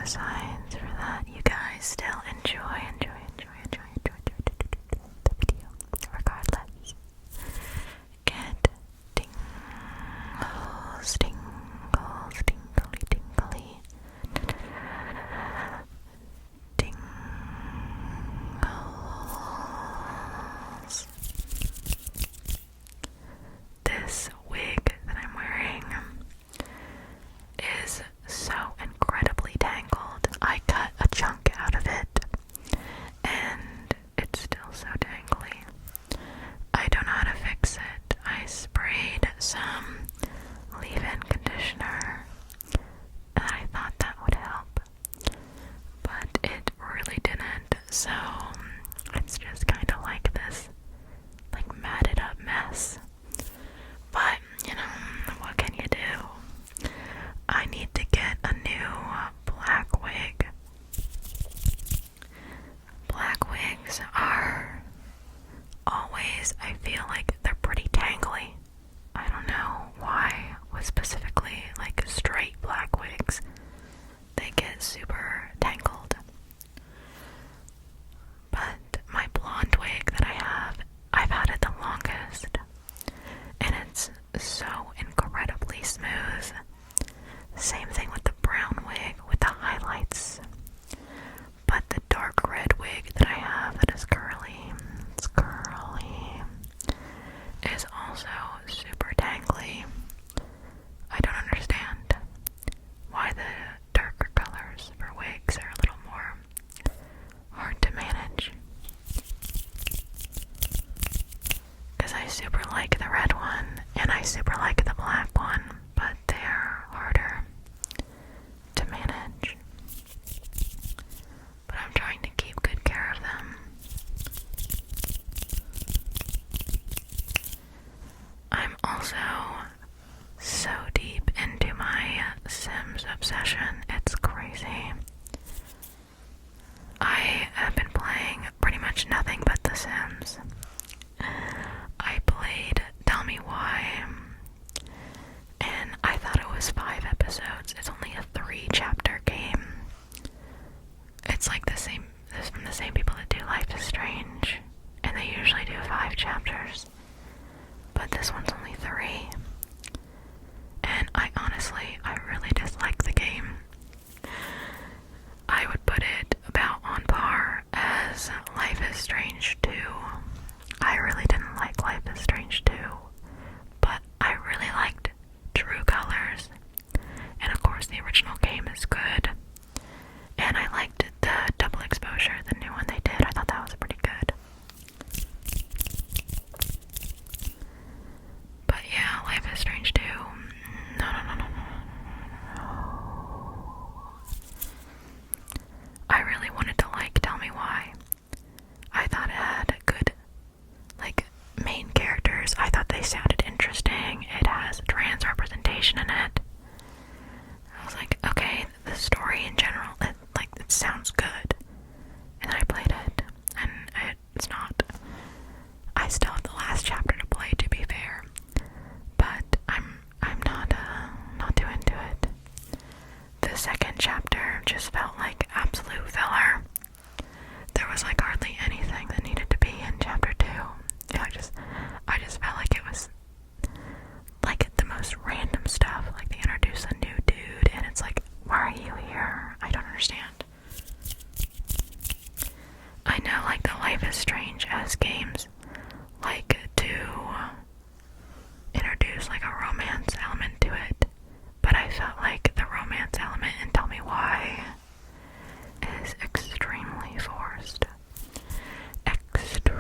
signs for that you guys still enjoy the video. Regardless, get tingles, tingly, tingles. This wig that I'm wearing is so incredibly tangled. I cut a chunk out of it and it's still so tangly. I don't know how to fix it. I sprayed some leave-in conditioner and I thought that would help, but it really didn't. So it's just kind of like this, like matted up mess. But, you know, what can you do? I need to get a new black wig. Black wigs are always, I feel like they're pretty tangly. I don't know why, with specifically like straight black wigs, they get super tangled. But my blonde wig that I've had it the longest, and it's so incredibly smooth. Same thing with the brown wig with the highlights. But the dark red wig that I have that is curly, is also super tangly. I don't understand why the darker colors for wigs are a little more hard to manage. Because I super like the red one and I super like the black one, but they're harder to manage. But I'm trying to keep good care of them. I'm also so deep into my Sims obsession, it's crazy. I have been playing pretty much nothing but The Sims. I played Tell Me Why, and I thought it was 5 episodes. It's only a 3-chapter game. It's like this from the same people that do Life is Strange, and they usually do 5 chapters. But this one's only 3. And I really dislike the game. I would put it about on par as Life is Strange 2. I really didn't like Life is Strange 2, but I really liked True Colors. And of course the original game is good. And I liked the double exposure, the new one they did. I thought that was pretty good. But yeah, Life is Strange 2. No. I really wanted to like Tell Me Why. I thought it had good, like, main characters. I thought they sounded interesting. It has trans representation in it. I was like, okay, the story in general, it sounds good. And I played it, and it's not. I still have the last chapter to play, to be fair, but I'm not too into it. The second chapter just felt like absolute filler. There was like hardly anything that needed to be in chapter 2. I just felt like it was like the most random stuff. Like they introduce a new dude and it's like, why are you here? I don't understand. I know like the Life is Strange as games like to introduce like a romance element to it, but I felt like the romance element in Tell Me Why is extremely forced. Extremely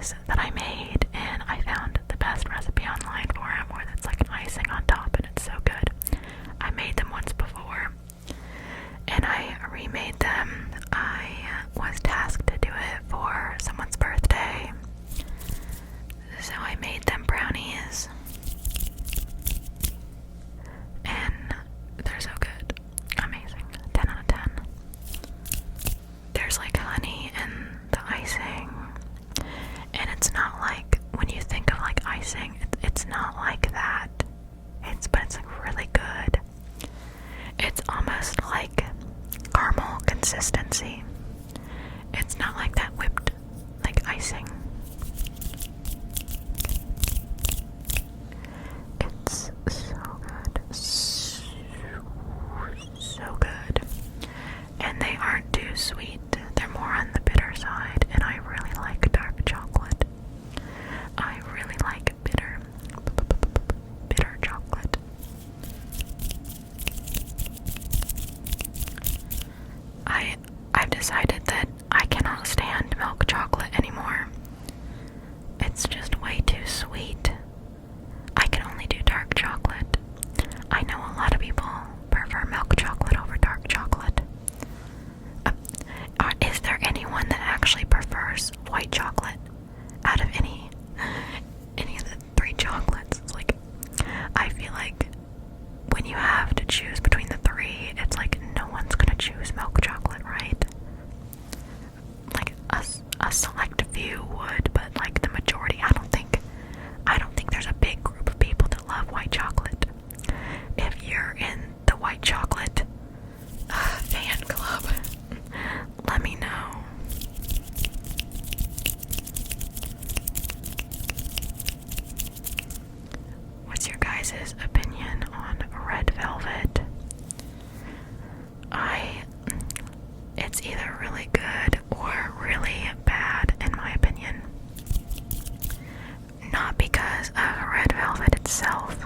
brownies that I made, and I found the best recipe online for them, where it's like an icing on top, and it's so good. I made them once before, and I remade them. I was tasked to do it for someone's birthday, so I made them brownies, and they're so good. Amazing. 10 out of 10. There's like honey in the icing, and it's not like, when you think of like icing, it's not like that. But it's like really good. It's almost like caramel consistency. It's not like that whipped like icing. It's so good. So good. And they aren't too sweet. They're more on the bitter side, and I really like dark chocolate. I really like bitter chocolate. I've decided that I cannot stand milk chocolate anymore. It's just way too sweet. I can only do dark chocolate. I know a lot of people prefer milk chocolate over dark chocolate. Is there anyone that actually prefers white chocolate out of any of the three chocolates? It's like, I feel like when you have to choose between the three, it's like no one's gonna choose milk chocolate, right? Like a select few would, but like the majority, I don't think there's a big group of people that love white chocolate. If you're in the white chocolate fan club, let me know. What's your guys' opinion on red velvet? It's either really good or really bad, in my opinion. Not because of red velvet itself,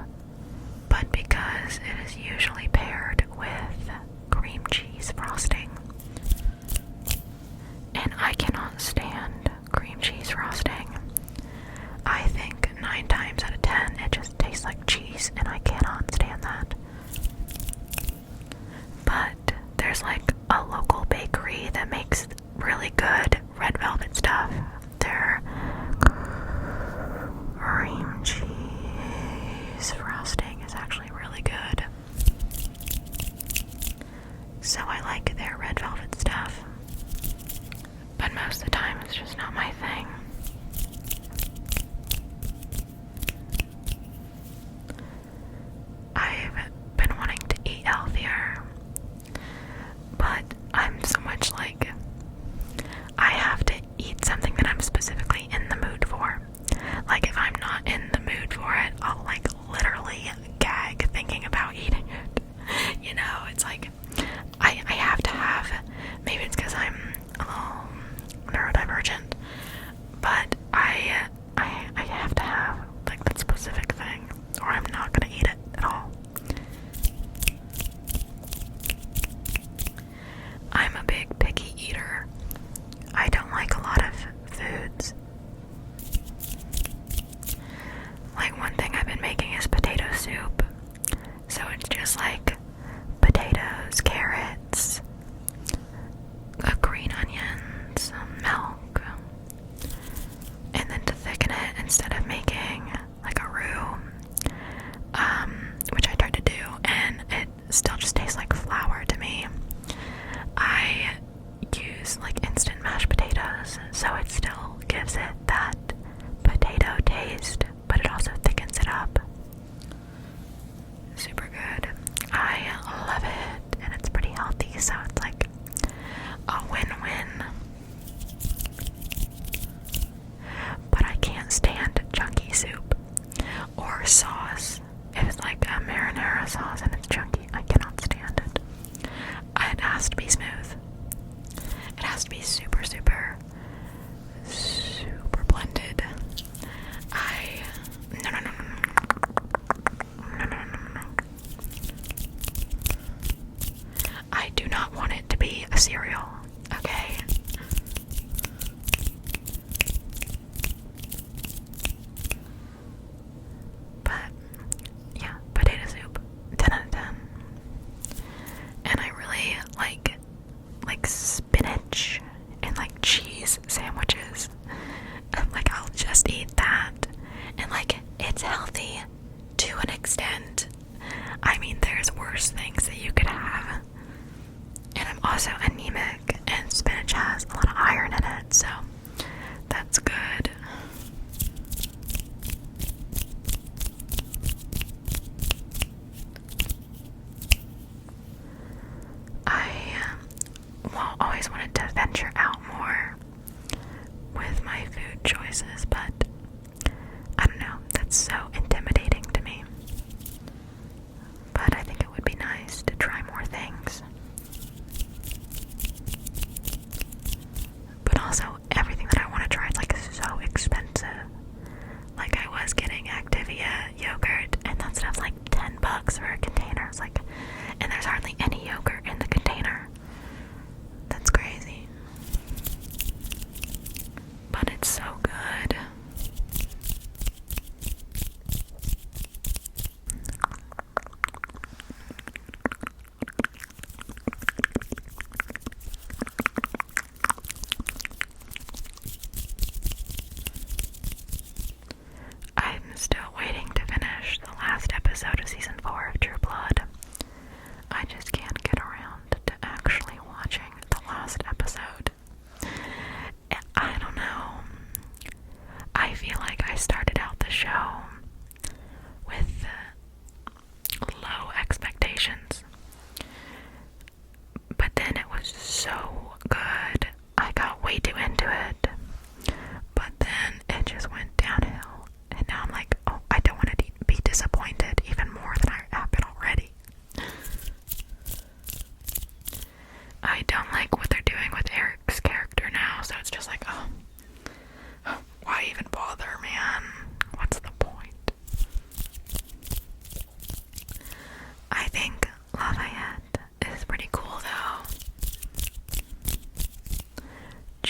but because it is usually paired with cream cheese frosting. And I cannot stand cream cheese frosting. I think 9 times out of 10 it just tastes like cheese, and I cannot stand that. But there's like a local bakery that makes really good red velvet stuff. Their cream cheese frosting is actually really good. So I like their red velvet stuff. But most of the time it's just not my thing. I've been wanting to eat healthier, but I'm so much like, I have to eat something that I'm specifically in the mood for. Like if I'm not in the mood for it, I'll like literally gag thinking about eating it. You know, it's like I have to have, maybe it's because I'm a little neurodivergent, but I have to have like that specific thing, or I'm not gonna eat it at all. I'm a big picky eater. I don't like a lot of foods. Like one thing I've been making is potato soup. So it's just like potatoes, carrots, green onions, milk, and then to thicken it, instead of making like a roux, which I tried to do, and it still just tastes like flour to me, I use like instant mashed potatoes,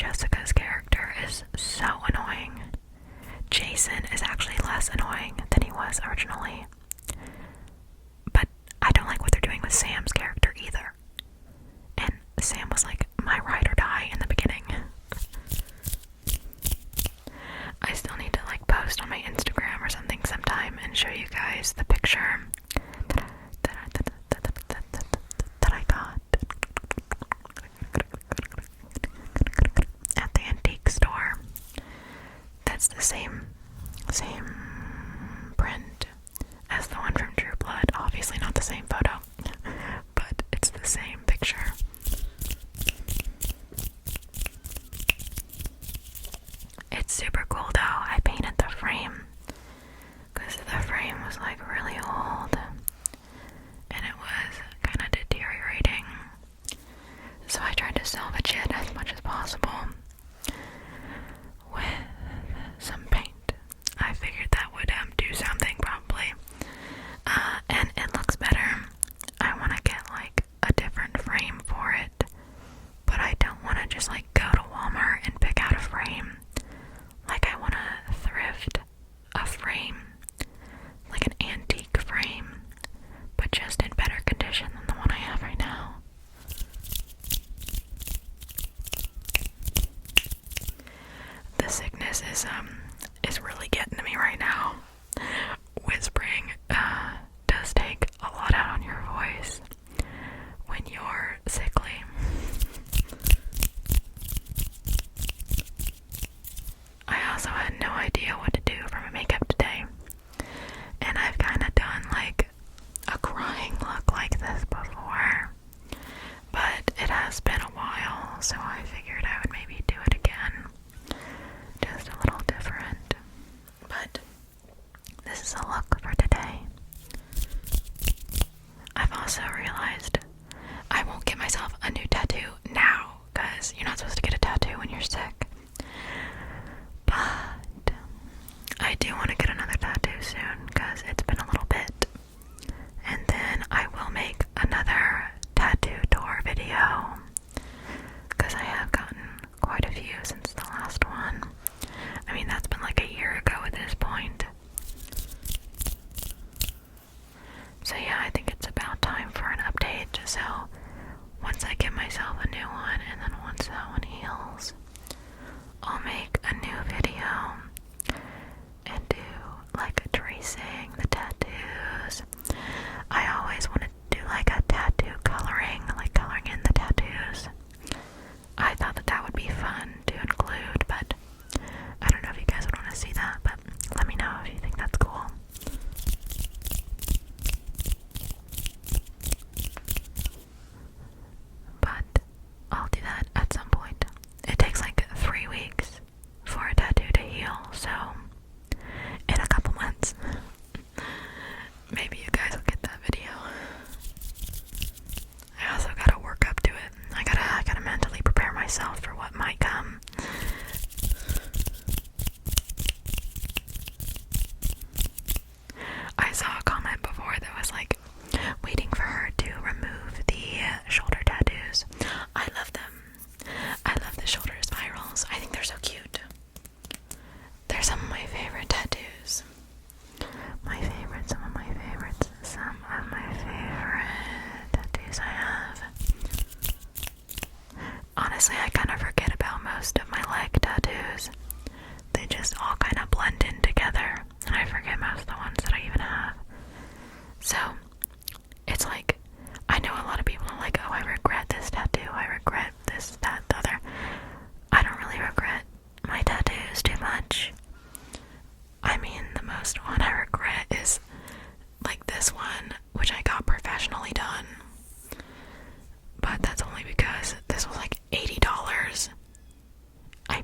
Jessica's character is so annoying. Jason is actually less annoying than he was originally. But I don't like what they're doing with Sam's character either. And Sam was like my ride or die in the beginning. I still need to like post on my Instagram or something sometime and show you guys the picture that I got at the antique store. That's the same print as the one from True Blood. Obviously not the same photo, but it's the same picture. It's super cool though. I painted the frame because the frame was like really old and it was kind of deteriorating. So I tried to salvage it as much as possible with some paint. I figured that would do something probably. And it looks better. I want to get like a different frame for it, but I don't want to just like go to Walmart and pick out a frame. Like I want to thrift a frame, like an antique frame, but just in better condition than the one I have right now. The sickness is really getting to me right now. Whispering does take a lot out on your voice when you're sickly. I also had no idea what to do for my makeup today, and I've kind of done like a crying look like this before, but it has been a while, so I figured I would maybe do it again, just a little different. But this is a look for today. I've also realized I won't get myself a new tattoo now, because you're not supposed to get a tattoo when you're sick. But I do want to get another tattoo soon, because it's been a little bit. And then I will make another tattoo tour video, because I have gotten quite a few since the last one. I mean, that's been like a year ago at this point. So yeah, I think it's about time for an update. So once I get myself a new one, and then once that one heals, I'll make a new video and do like a tracing the tattoos. I always wanted to do like a tattoo coloring, like coloring in the tattoos. I thought that would be fun to include, but I don't know if you guys would want to see that, but let me know if you think that's cool. But I'll do that at some point. It takes like 3 weeks for a tattoo to heal, so in a couple months, maybe you guys will get that video. I also gotta work up to it. I gotta mentally prepare myself for what might come. I saw a comment before that was like, waiting for her to remove the shoulder tattoos. I love them. I love the shoulder spirals. I think they're so cute. They're some of my favorite tattoos. Some of my favorite tattoos I have. Honestly, I kind of forget about most of my leg tattoos. They just all kind of blend in together, and I forget most of the ones that I even have. So, it's like, I know a lot of people are like, oh, I regret this tattoo, I regret this, that, the other. I don't really regret my tattoos too much. I mean, the most one I regret is like this one, which I got professionally done. But that's only because this was like $80. I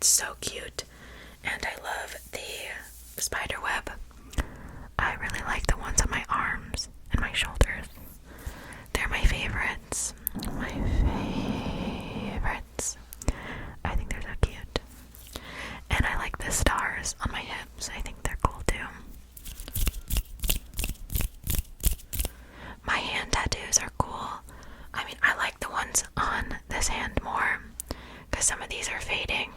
it's so cute. And I love the spider web. I really like the ones on my arms and my shoulders. They're my favorites. My favorites. I think they're so cute. And I like the stars on my hips. I think they're cool too. My hand tattoos are cool. I mean, I like the ones on this hand more because some of these are fading.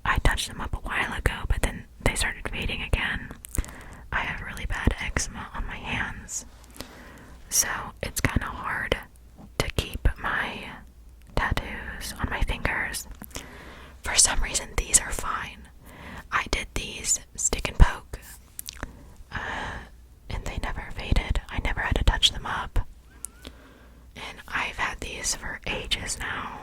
I touched them up a while ago, but then they started fading again. I have really bad eczema on my hands, so it's kind of hard to keep my tattoos on my fingers. For some reason, these are fine. I did these stick and poke, and they never faded. I never had to touch them up. And I've had these for ages now.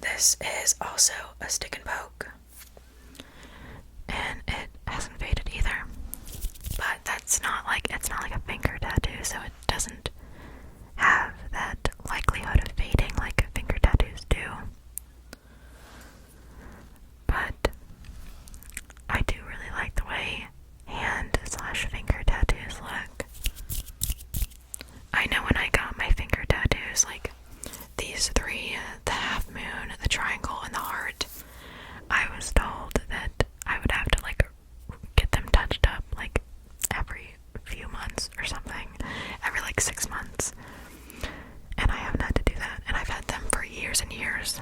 This is also a stick and poke. And it hasn't faded either. But it's not like a finger tattoo, so it doesn't have that likelihood of fading like finger tattoos do. But I do really like the way hand/finger tattoos look. I know when I got my finger tattoos, like these three, the half moon, the triangle, and the heart, I was told that I would have to like get them touched up like every few months or something, every like 6 months, and I haven't had to do that, and I've had them for years and years.